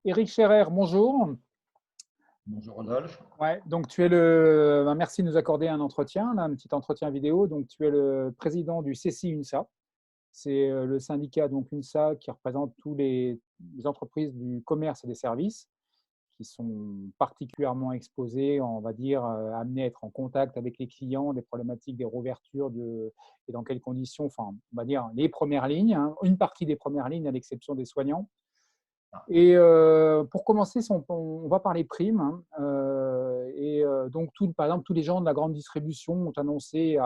Éric Scherer, bonjour. Bonjour Rodolphe. Ouais, donc merci de nous accorder un entretien, là, un petit entretien vidéo. Donc tu es le président du CCI-UNSA. C'est le syndicat donc UNSA qui représente tous les entreprises du commerce et des services qui sont particulièrement exposées, on va dire, amenées à être en contact avec les clients, des problématiques des réouvertures et dans quelles conditions, enfin, on va dire les premières lignes, hein, une partie des premières lignes à l'exception des soignants. Et pour commencer, on va parler primes, hein, donc, par exemple, tous les gens de la grande distribution ont annoncé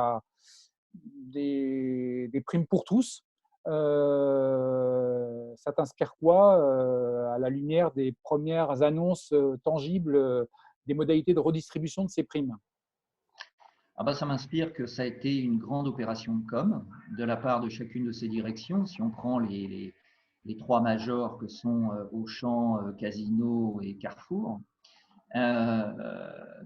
des primes pour tous. Ça t'inspire quoi à la lumière des premières annonces tangibles des modalités de redistribution de ces primes? Ah bah, ça m'inspire que ça a été une grande opération de com de la part de chacune de ces directions. Si on prend les trois majors que sont Auchan, Casino et Carrefour,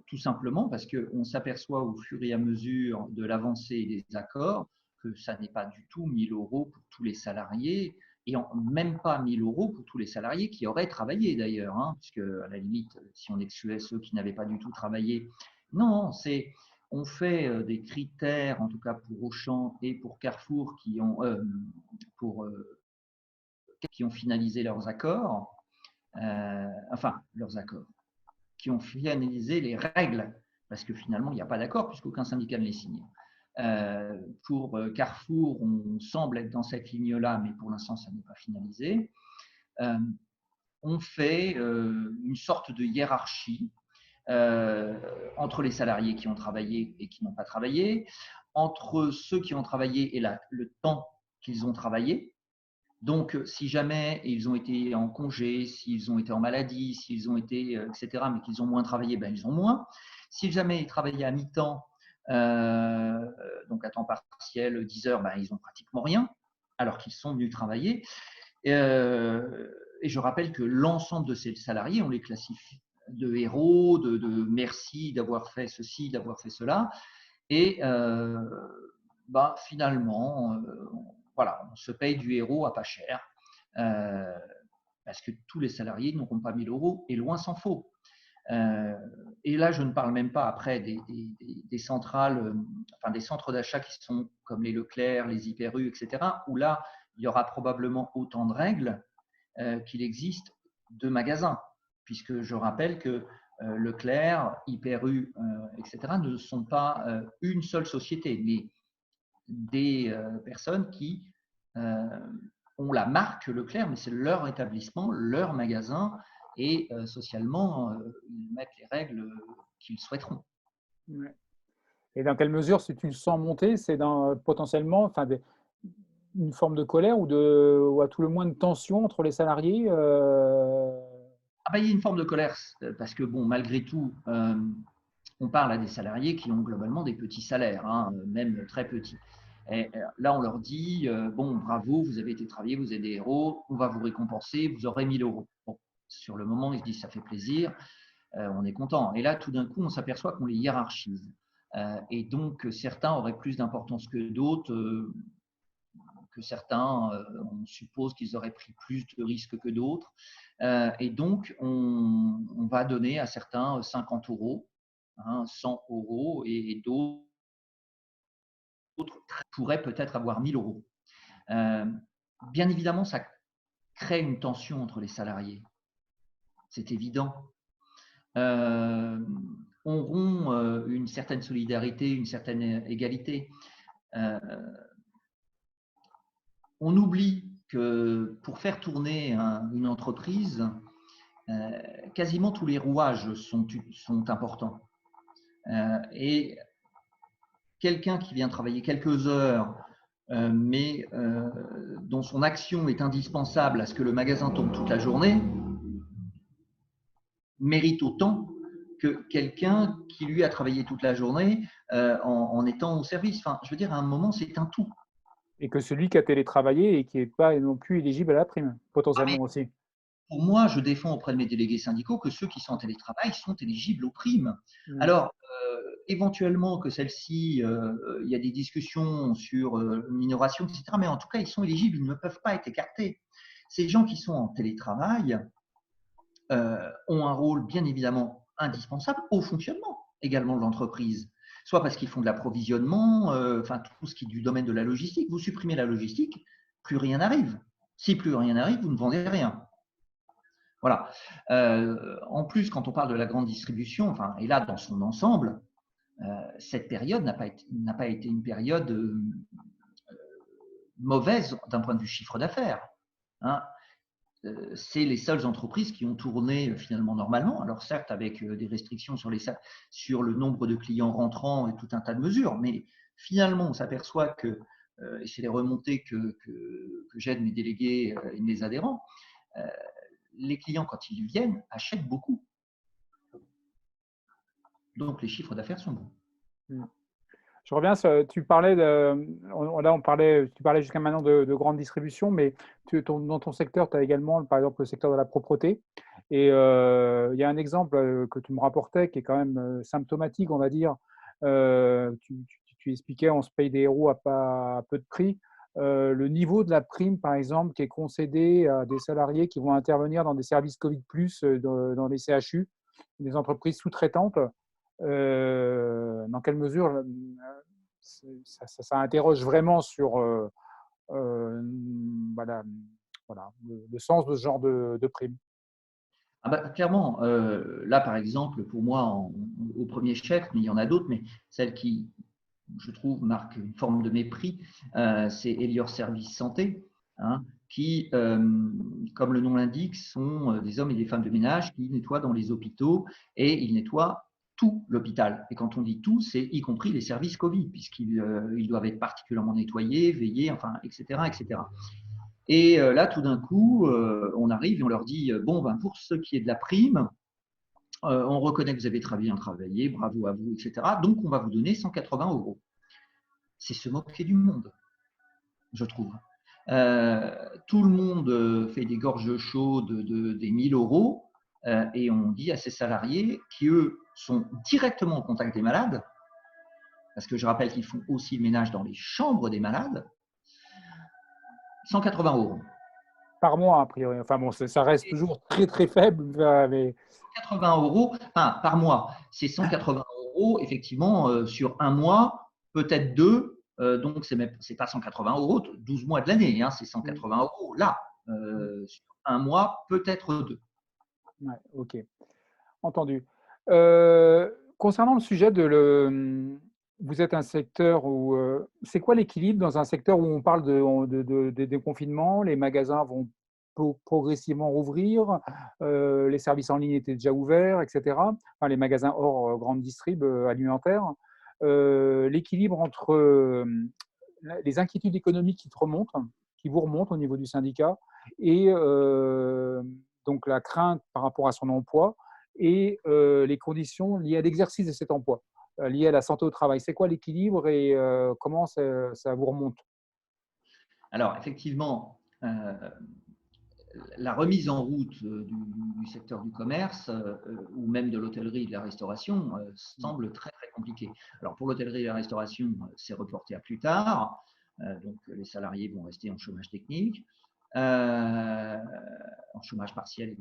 tout simplement parce qu'on s'aperçoit au fur et à mesure de l'avancée des accords que ça n'est pas du tout 1 000 € pour tous les salariés et même pas 1 000 € pour tous les salariés qui auraient travaillé d'ailleurs, hein, puisque à la limite, si on excluait ceux qui n'avaient pas du tout travaillé, non, on fait des critères, en tout cas pour Auchan et pour Carrefour, pour, qui ont finalisé leurs accords, enfin leurs accords, qui ont finalisé les règles, parce que finalement, il n'y a pas d'accord puisqu'aucun syndicat ne les signe. Pour Carrefour, on semble être dans cette ligne-là, mais pour l'instant, ça n'est pas finalisé. On fait une sorte de hiérarchie entre les salariés qui ont travaillé et qui n'ont pas travaillé, entre ceux qui ont travaillé et le temps qu'ils ont travaillé. Donc, si jamais ils ont été en congé, s'ils ont été en maladie, s'ils ont été, etc., mais qu'ils ont moins travaillé, ben, ils ont moins. Si jamais ils travaillaient à mi-temps, donc à temps partiel, 10 heures, ben, ils n'ont pratiquement rien, alors qu'ils sont venus travailler. Et je rappelle que l'ensemble de ces salariés, on les classifie de héros, de merci d'avoir fait ceci, d'avoir fait cela. Et ben, finalement, voilà, on se paye du héros à pas cher, parce que tous les salariés n'auront pas 1 000 € et loin s'en faut. Et là, je ne parle même pas après des centrales, enfin des centres d'achat qui sont comme les Leclerc, les Hyper U, etc., où là, il y aura probablement autant de règles qu'il existe de magasins, puisque je rappelle que Leclerc, Hyper U, etc., ne sont pas une seule société, mais des personnes qui ont la marque Leclerc, mais c'est leur établissement, leur magasin, et socialement, ils mettent les règles qu'ils souhaiteront. Ouais. Et dans quelle mesure, si tu le sens monter, c'est potentiellement, enfin, une forme de colère ou à tout le moins de tension entre les salariés Ah bah, il y a une forme de colère, parce que bon, malgré tout, on parle à des salariés qui ont globalement des petits salaires, hein, même très petits. Et là, on leur dit, bon, bravo, vous avez été travailler, vous êtes des héros, on va vous récompenser, vous aurez 1 000 €. Bon, sur le moment, ils se disent, ça fait plaisir, on est content. Et là, tout d'un coup, on s'aperçoit qu'on les hiérarchise. Et donc, certains auraient plus d'importance que d'autres, que certains, on suppose qu'ils auraient pris plus de risques que d'autres. Et donc, on va donner à certains 50 €, hein, 100 € et d'autres pourraient peut-être avoir 1 000 €. Euh, Bien évidemment, ça crée une tension entre les salariés. C'est évident. Euh, on rompt une certaine solidarité, une certaine égalité. Euh, on oublie que pour faire tourner une entreprise, quasiment tous les rouages sont importants. Et quelqu'un qui vient travailler quelques heures, mais dont son action est indispensable à ce que le magasin tourne toute la journée, mérite autant que quelqu'un qui lui a travaillé toute la journée en étant au service. Enfin, je veux dire, à un moment, c'est un tout. et que celui qui a télétravaillé et qui n'est pas non plus éligible à la prime, Ah, mais potentiellement aussi. pour moi, je défends auprès de mes délégués syndicaux que ceux qui sont en télétravail sont éligibles aux primes. Mm. Alors, éventuellement que celle-ci, il y a des discussions sur minoration, etc. Mais en tout cas, ils sont éligibles, ils ne peuvent pas être écartés. Ces gens qui sont en télétravail, ont un rôle bien évidemment indispensable au fonctionnement également de l'entreprise. Soit parce qu'ils font de l'approvisionnement, enfin tout ce qui est du domaine de la logistique. Vous supprimez la logistique, plus rien n'arrive. Si plus rien n'arrive, vous ne vendez rien. Voilà. En plus, quand on parle de la grande distribution, enfin, et là dans son ensemble, cette période n'a pas été une période mauvaise d'un point de vue chiffre d'affaires. Hein. C'est les seules entreprises qui ont tourné finalement normalement. Alors certes, avec des restrictions sur le nombre de clients rentrants et tout un tas de mesures, mais finalement, on s'aperçoit que, et c'est les remontées que j'aide mes délégués et mes adhérents, les clients, quand ils viennent, achètent beaucoup. Donc, les chiffres d'affaires sont bons. Je reviens, tu parlais tu parlais jusqu'à maintenant de grande distribution, mais dans ton secteur, tu as également, par exemple, le secteur de la propreté. Et il y a un exemple que tu me rapportais qui est quand même symptomatique, on va dire. Tu expliquais, on se paye des héros à peu de prix. Le niveau de la prime, par exemple, qui est concédée à des salariés qui vont intervenir dans des services Covid+, dans les CHU, des entreprises sous-traitantes. Dans quelle mesure ça interroge vraiment sur voilà, le sens de ce genre de prime. Ah bah, clairement, là par exemple, pour moi, au premier chef, mais il y en a d'autres, mais celle qui, je trouve, marque une forme de mépris, c'est Elior Service Santé, hein, qui, comme le nom l'indique, sont des hommes et des femmes de ménage qui nettoient dans les hôpitaux et ils nettoient tout l'hôpital. Et quand on dit tout, c'est y compris les services Covid, puisqu'ils ils doivent être particulièrement nettoyés, veillés, enfin, etc., etc. Et là, tout d'un coup, on arrive et on leur dit bon, ben, pour ce qui est de la prime, on reconnaît que vous avez très bien travaillé, bravo à vous, etc. Donc, on va vous donner 180 €. C'est se moquer du monde, je trouve. Tout le monde fait des gorges chaudes des 1000 € et on dit à ces salariés qui, eux, sont directement au contact des malades, parce que je rappelle qu'ils font aussi le ménage dans les chambres des malades, 180 €. Par mois, a priori. Enfin bon, ça reste toujours très très faible. Mais... 180 €, enfin, par mois, c'est 180 € effectivement sur un mois, peut-être deux. Donc, c'est pas 180 € 12 mois de l'année, hein, c'est 180 € là, sur un mois, peut-être deux. Ouais, ok, entendu. Concernant le sujet vous êtes un secteur où c'est quoi l'équilibre dans un secteur où on parle des déconfinements, les magasins vont progressivement rouvrir, les services en ligne étaient déjà ouverts, etc. Enfin, les magasins hors grande distrib alimentaire. L'équilibre entre les inquiétudes économiques qui vous remontent au niveau du syndicat, et donc la crainte par rapport à son emploi et les conditions liées à l'exercice de cet emploi, liées à la santé au travail. C'est quoi l'équilibre et comment ça vous remonte? Alors, effectivement, la remise en route du secteur du commerce ou même de l'hôtellerie et de la restauration semble très, très compliquée. Alors, pour l'hôtellerie et la restauration, c'est reporté à plus tard. Donc, les salariés vont rester en chômage technique, en chômage partiel,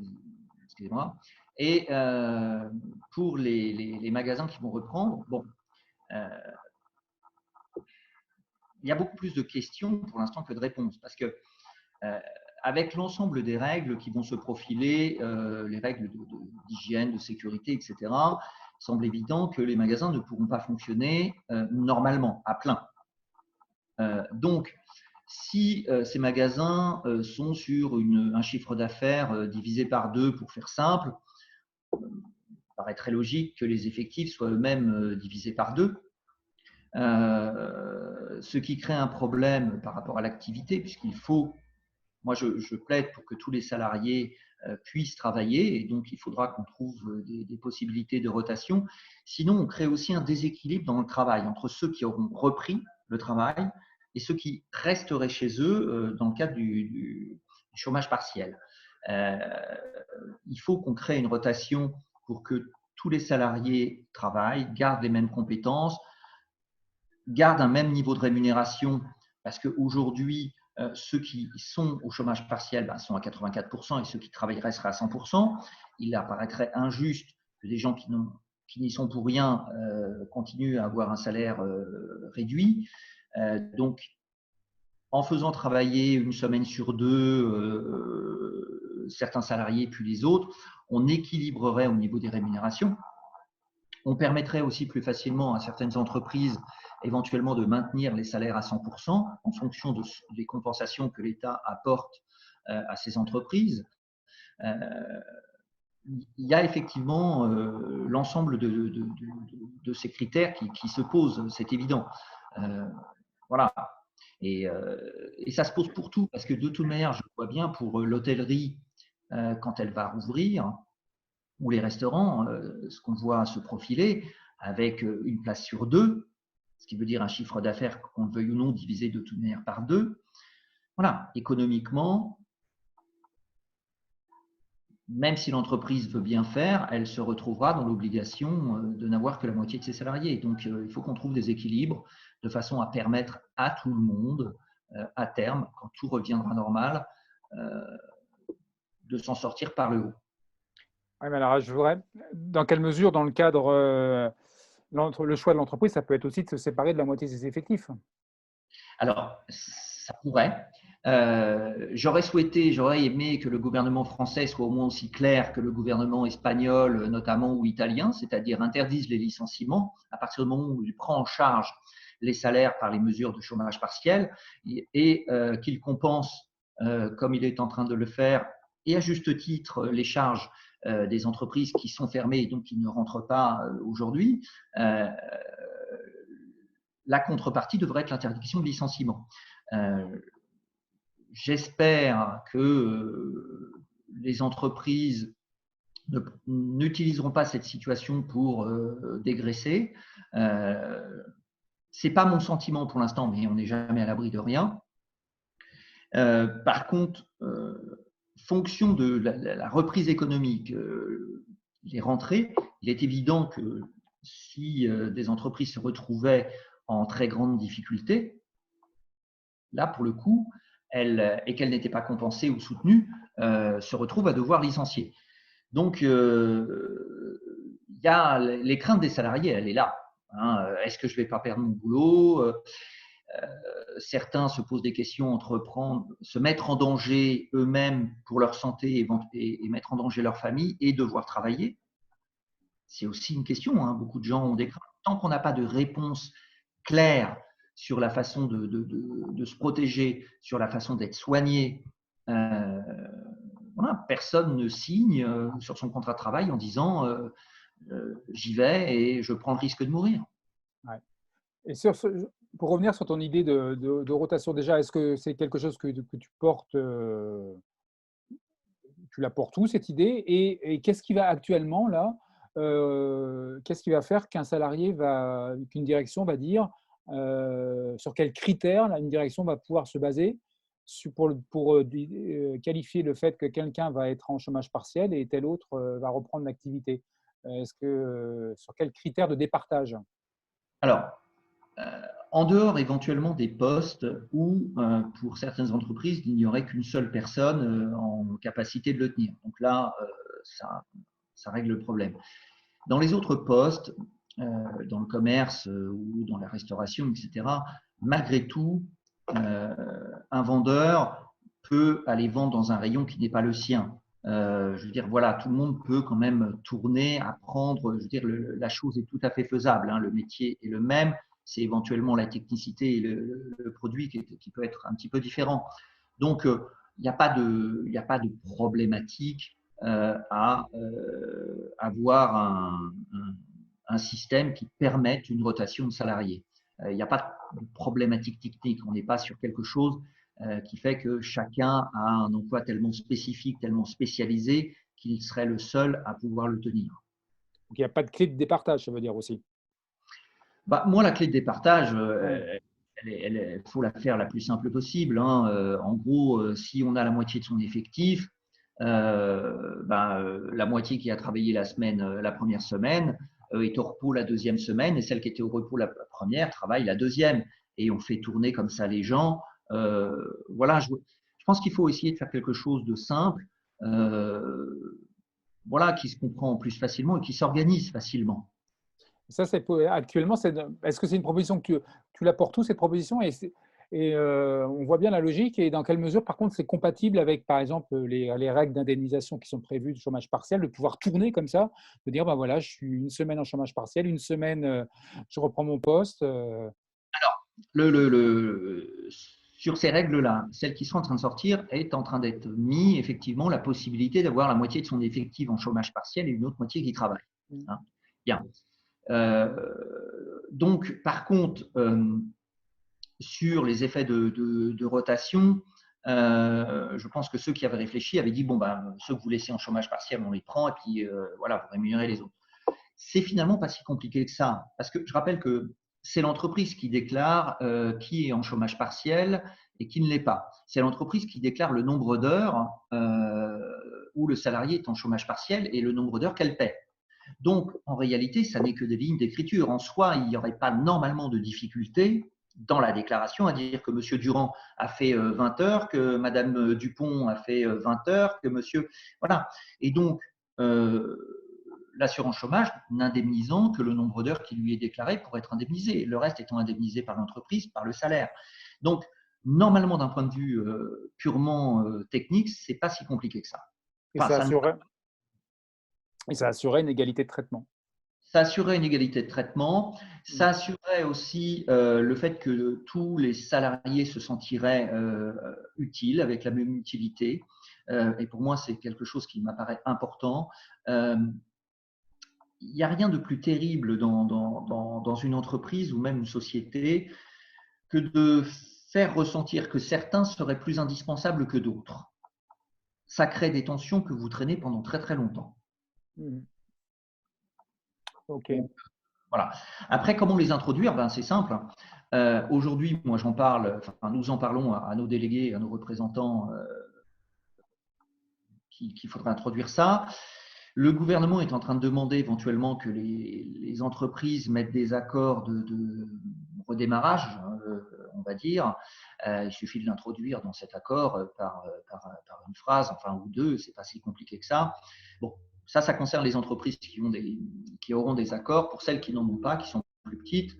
excusez-moi. Et pour les magasins qui vont reprendre, bon, il y a beaucoup plus de questions pour l'instant que de réponses parce que avec l'ensemble des règles qui vont se profiler, les règles d'hygiène, de sécurité, etc., il semble évident que les magasins ne pourront pas fonctionner normalement, à plein. Donc, si ces magasins sont sur un chiffre d'affaires divisé par 2, pour faire simple, il paraît très logique que les effectifs soient eux-mêmes divisés par 2. Ce qui crée un problème par rapport à l'activité, puisqu'il faut, moi je plaide pour que tous les salariés puissent travailler, et donc il faudra qu'on trouve des possibilités de rotation. Sinon, on crée aussi un déséquilibre dans le travail entre ceux qui auront repris le travail et ceux qui resteraient chez eux dans le cadre du chômage partiel. Il faut qu'on crée une rotation pour que tous les salariés travaillent, gardent les mêmes compétences, gardent un même niveau de rémunération, parce qu'aujourd'hui, ceux qui sont au chômage partiel sont à 84% et ceux qui travailleraient seraient à 100%. Il apparaîtrait injuste que des gens qui n'y sont pour rien continuent à avoir un salaire réduit. Donc, en faisant travailler une semaine sur deux certains salariés puis les autres, on équilibrerait au niveau des rémunérations. On permettrait aussi plus facilement à certaines entreprises éventuellement de maintenir les salaires à 100% en fonction des compensations que l'État apporte à ces entreprises. Il y a effectivement l'ensemble de ces critères qui se posent, c'est évident. Voilà. Et ça se pose pour tout, parce que de toute manière, je vois bien pour l'hôtellerie, quand elle va rouvrir, ou les restaurants, ce qu'on voit se profiler avec une place sur deux, ce qui veut dire un chiffre d'affaires, qu'on le veuille ou non, divisé de toute manière par deux. Voilà, économiquement, même si l'entreprise veut bien faire, elle se retrouvera dans l'obligation de n'avoir que la moitié de ses salariés. Donc, il faut qu'on trouve des équilibres de façon à permettre à tout le monde, à terme, quand tout reviendra normal, de s'en sortir par le haut. Oui, mais alors, je voudrais, dans quelle mesure, dans le cadre, le choix de l'entreprise, ça peut être aussi de se séparer de la moitié de ses effectifs? Alors, ça pourrait. J'aurais aimé que le gouvernement français soit au moins aussi clair que le gouvernement espagnol, notamment, ou italien, c'est-à-dire interdise les licenciements à partir du moment où il prend en charge les salaires par les mesures de chômage partiel et qu'il compense, comme il est en train de le faire, et à juste titre, les charges des entreprises qui sont fermées et donc qui ne rentrent pas aujourd'hui. La contrepartie devrait être l'interdiction de licenciement. J'espère que les entreprises n'utiliseront pas cette situation pour dégraisser. Ce n'est pas mon sentiment pour l'instant, mais on n'est jamais à l'abri de rien. Par contre, fonction de la reprise économique, les rentrées, il est évident que si des entreprises se retrouvaient en très grande difficulté, là, pour le coup, et qu'elle n'était pas compensée ou soutenue, se retrouve à devoir licencier. Donc, il y a les craintes des salariés, elle est là. Hein. Est-ce que je ne vais pas perdre mon boulot? Certains se posent des questions, se mettre en danger eux-mêmes pour leur santé et mettre en danger leur famille et devoir travailler. C'est aussi une question. Hein. Beaucoup de gens ont des craintes. Tant qu'on n'a pas de réponse claire sur la façon de se protéger, sur la façon d'être soigné, voilà, personne ne signe sur son contrat de travail en disant j'y vais et je prends le risque de mourir. Ouais. Et pour revenir sur ton idée de rotation, déjà, est-ce que c'est quelque chose que tu portes, tu la portes où, cette idée? Et qu'est-ce qui va actuellement, là, qu'est-ce qui va faire qu'une direction va dire, sur quels critères là, une direction va pouvoir se baser pour qualifier le fait que quelqu'un va être en chômage partiel et tel autre va reprendre l'activité? Sur quels critères de départage? Alors, en dehors éventuellement des postes où, pour certaines entreprises, il n'y aurait qu'une seule personne en capacité de le tenir. Donc là, ça règle le problème. Dans les autres postes, dans le commerce ou dans la restauration, etc., malgré tout, un vendeur peut aller vendre dans un rayon qui n'est pas le sien. Je veux dire, voilà, tout le monde peut quand même tourner, apprendre. Je veux dire, la chose est tout à fait faisable. Hein, le métier est le même. C'est éventuellement la technicité et le produit qui peut être un petit peu différent. Donc, il n'y a pas de problématique à avoir un système qui permette une rotation de salariés. Il n'y a pas de problématique technique. On n'est pas sur quelque chose qui fait que chacun a un emploi tellement spécifique, tellement spécialisé qu'il serait le seul à pouvoir le tenir. Donc, il n'y a pas de clé de départage, ça veut dire aussi. Moi, la clé de départage, Ouais. il faut la faire la plus simple possible. Hein. En gros, si on a la moitié de son effectif, la moitié qui a travaillé la première semaine est au repos la deuxième semaine, et celle qui était au repos la première travaille la deuxième. Et on fait tourner comme ça les gens Voilà, je pense qu'il faut essayer de faire quelque chose de simple, voilà, qui se comprend plus facilement et qui s'organise facilement. Ça, actuellement, est-ce que c'est une proposition que tu la portes où, cette proposition? On voit bien la logique. Et dans quelle mesure, par contre, c'est compatible avec, par exemple, les règles d'indemnisation qui sont prévues du chômage partiel, de pouvoir tourner comme ça, de dire, ben voilà, je suis une semaine en chômage partiel, une semaine, je reprends mon poste. Sur ces règles-là, celle qui sont en train de sortir est en train d'être mis effectivement la possibilité d'avoir la moitié de son effectif en chômage partiel et une autre moitié qui travaille. Hein. Bien. Donc, par contre, sur les effets de rotation, je pense que ceux qui avaient réfléchi avaient dit, bon, ben, ceux que vous laissez en chômage partiel, on les prend, et puis voilà, vous rémunérez les autres. C'est finalement pas si compliqué que ça, parce que je rappelle que c'est l'entreprise qui déclare qui est en chômage partiel et qui ne l'est pas. C'est l'entreprise qui déclare le nombre d'heures où le salarié est en chômage partiel et le nombre d'heures qu'elle paie. Donc, en réalité, ça n'est que des lignes d'écriture. En soi, il n'y aurait pas normalement de difficulté dans la déclaration à dire que M. Durand a fait 20 heures, que Mme Dupont a fait 20 heures, que monsieur… Voilà. Et donc, l'assurance chômage n'indemnisant que le nombre d'heures qui lui est déclaré pour être indemnisé, le reste étant indemnisé par l'entreprise, par le salaire. Donc, normalement, d'un point de vue purement technique, ce n'est pas si compliqué que ça. Et ça assurait une égalité de traitement. Ça assurait une égalité de traitement. Ça assurait aussi le fait que tous les salariés se sentiraient utiles, avec la même utilité. Et pour moi, c'est quelque chose qui m'apparaît important. Il n'y a rien de plus terrible dans une entreprise ou même une société que de faire ressentir que certains seraient plus indispensables que d'autres. Ça crée des tensions que vous traînez pendant très très longtemps. Ok. Voilà. Après, comment les introduire? Ben, c'est simple. Aujourd'hui, moi j'en parle, enfin, nous en parlons à nos délégués, à nos représentants qu'il faudrait introduire ça. Le gouvernement est en train de demander éventuellement que les entreprises mettent des accords de redémarrage, on va dire. Il suffit de l'introduire dans cet accord par une phrase, enfin ou deux, c'est pas si compliqué que ça. Bon, ça concerne les entreprises qui auront des accords. Pour celles qui n'en ont pas, qui sont plus petites,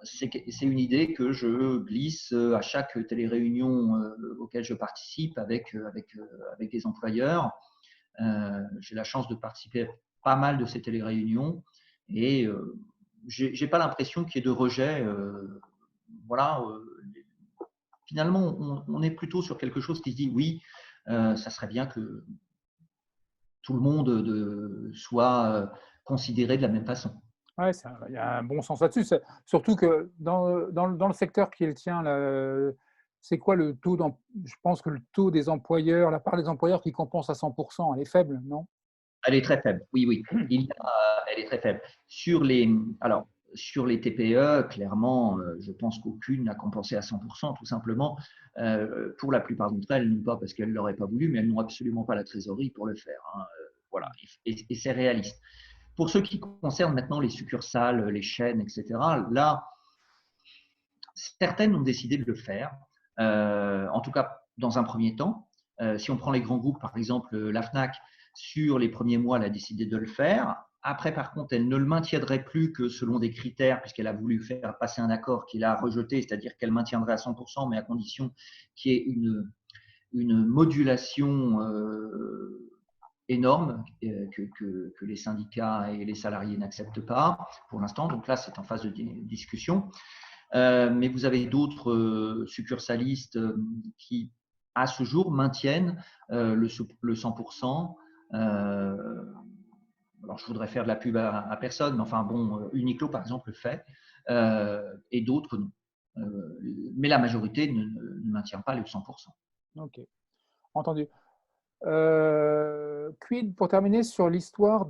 c'est une idée que je glisse à chaque télé-réunion auquel je participe avec des employeurs. J'ai la chance de participer à pas mal de ces télé-réunions et j'ai pas l'impression qu'il y ait de rejet. Voilà, finalement, on est plutôt sur quelque chose qui se dit oui, ça serait bien que tout le monde soit considéré de la même façon. Ouais, il y a un bon sens là-dessus. Surtout que dans le secteur qui est le tien, c'est quoi le taux je pense que le taux des employeurs, la part des employeurs qui compensent à 100%, elle est faible, non? Elle est très faible, oui, oui. Elle est très faible. Alors, sur les TPE, clairement, je pense qu'aucune n'a compensé à 100%, tout simplement. Pour la plupart d'entre elles, non pas parce qu'elles ne l'auraient pas voulu, mais elles n'ont absolument pas la trésorerie pour le faire. Hein. Voilà, et c'est réaliste. Pour ce qui concerne maintenant les succursales, les chaînes, etc., là, certaines ont décidé de le faire, en tout cas dans un premier temps. Si on prend les grands groupes, par exemple la FNAC, sur les premiers mois, elle a décidé de le faire. Après, par contre, elle ne le maintiendrait plus que selon des critères, puisqu'elle a voulu faire passer un accord qu'il a rejeté, c'est-à-dire qu'elle maintiendrait à 100%, mais à condition qu'il y ait une modulation énorme que les syndicats et les salariés n'acceptent pas pour l'instant. Donc là, c'est en phase de discussion. Mais vous avez d'autres succursalistes qui, à ce jour, maintiennent le 100%. Alors, je voudrais faire de la pub à personne, mais enfin, bon, Uniqlo, par exemple, le fait, et d'autres non. Mais la majorité ne maintient pas les 100%. Ok, entendu. Quid, pour terminer sur l'histoire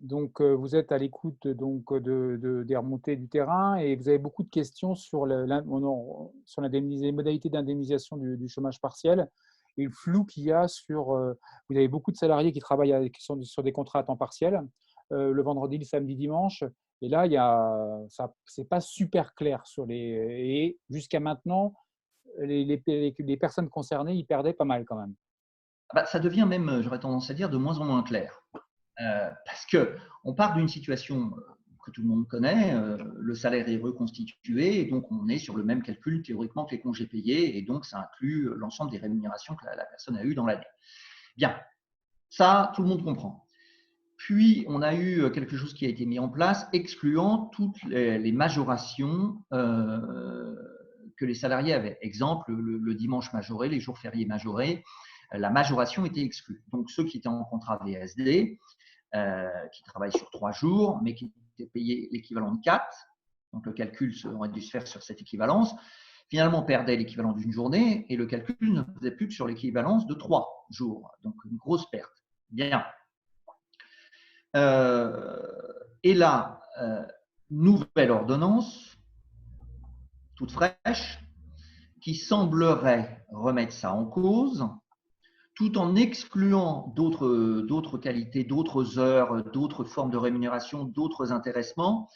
donc vous êtes à l'écoute des remontées du terrain et vous avez beaucoup de questions sur les modalités d'indemnisation du chômage partiel et le flou qu'il y a vous avez beaucoup de salariés qui travaillent qui sont sur des contrats à temps partiel le vendredi, le samedi, dimanche. Et là, ça, c'est pas super clair sur les. Et jusqu'à maintenant, les personnes concernées, ils perdaient pas mal quand même. Bah, ça devient même, j'aurais tendance à dire, de moins en moins clair. Parce qu'on part d'une situation que tout le monde connaît, le salaire est reconstitué, et donc on est sur le même calcul théoriquement que les congés payés, et donc ça inclut l'ensemble des rémunérations que la personne a eues dans l'année. Bien, ça, tout le monde comprend. Puis, on a eu quelque chose qui a été mis en place, excluant toutes les majorations que les salariés avaient. Exemple, le dimanche majoré, les jours fériés majorés, la majoration était exclue. Donc, ceux qui étaient en contrat VSD, qui travaillent sur 3 jours, mais qui étaient payés l'équivalent de 4, donc le calcul aurait dû se faire sur cette équivalence, finalement perdaient l'équivalent d'une journée et le calcul ne faisait plus que sur l'équivalence de 3 jours. Donc, une grosse perte. Bien. Et là, nouvelle ordonnance, toute fraîche, qui semblerait remettre ça en cause, tout en excluant d'autres qualités, d'autres heures, d'autres formes de rémunération, d'autres intéressements.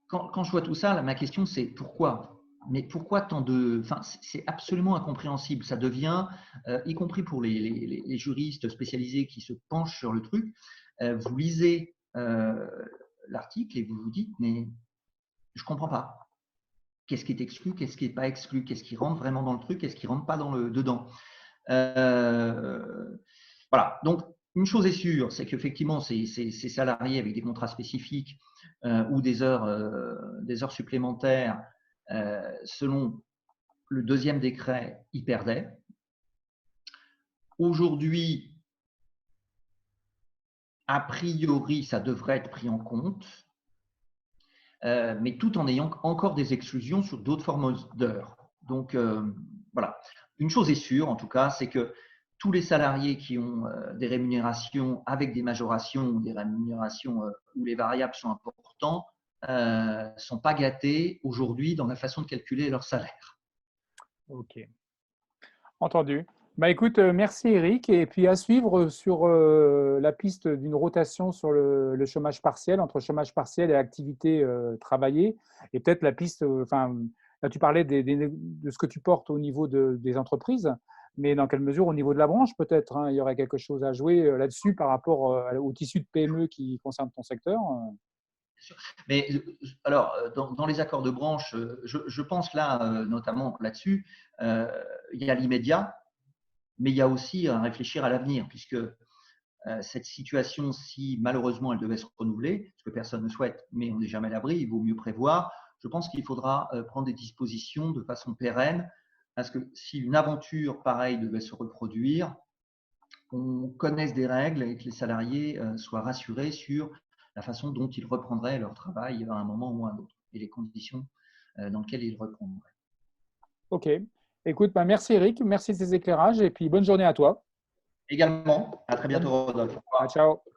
Quand je vois tout ça, là, ma question c'est pourquoi? Mais pourquoi tant de… Enfin, c'est absolument incompréhensible. Ça devient, y compris pour les juristes spécialisés qui se penchent sur le truc, vous lisez l'article et vous vous dites, mais je ne comprends pas. Qu'est-ce qui est exclu, qu'est-ce qui n'est pas exclu, qu'est-ce qui rentre vraiment dans le truc, qu'est-ce qui ne rentre pas dedans. Voilà. Donc, une chose est sûre, c'est qu'effectivement, ces salariés avec des contrats spécifiques ou des heures supplémentaires, selon le deuxième décret, ils perdaient. Aujourd'hui, a priori, ça devrait être pris en compte, mais tout en ayant encore des exclusions sur d'autres formes d'heures. Donc, voilà. Une chose est sûre, en tout cas, c'est que tous les salariés qui ont des rémunérations avec des majorations ou des rémunérations où les variables sont importantes ne sont pas gâtés aujourd'hui dans la façon de calculer leur salaire. Ok, entendu. Bah écoute, merci Eric. Et puis à suivre sur la piste d'une rotation sur le chômage partiel, entre chômage partiel et activité travaillée. Et peut-être la piste, enfin, là tu parlais de ce que tu portes au niveau des entreprises, mais dans quelle mesure au niveau de la branche peut-être, hein, il y aurait quelque chose à jouer là-dessus par rapport au tissu de PME qui concerne ton secteur. Mais alors, dans les accords de branche, je pense là, notamment là-dessus, il y a l'immédiat, mais il y a aussi à réfléchir à l'avenir, puisque cette situation, si malheureusement elle devait se renouveler, ce que personne ne souhaite, mais on n'est jamais à l'abri, il vaut mieux prévoir. Je pense qu'il faudra prendre des dispositions de façon pérenne, parce que si une aventure pareille devait se reproduire, on connaisse des règles et que les salariés soient rassurés sur la façon dont ils reprendraient leur travail à un moment ou à un autre et les conditions dans lesquelles ils reprendraient. Ok. Écoute, bah merci Eric, merci de ces éclairages et puis bonne journée à toi. Également, à très bientôt, Rodolphe. Au Ah, revoir. ciao.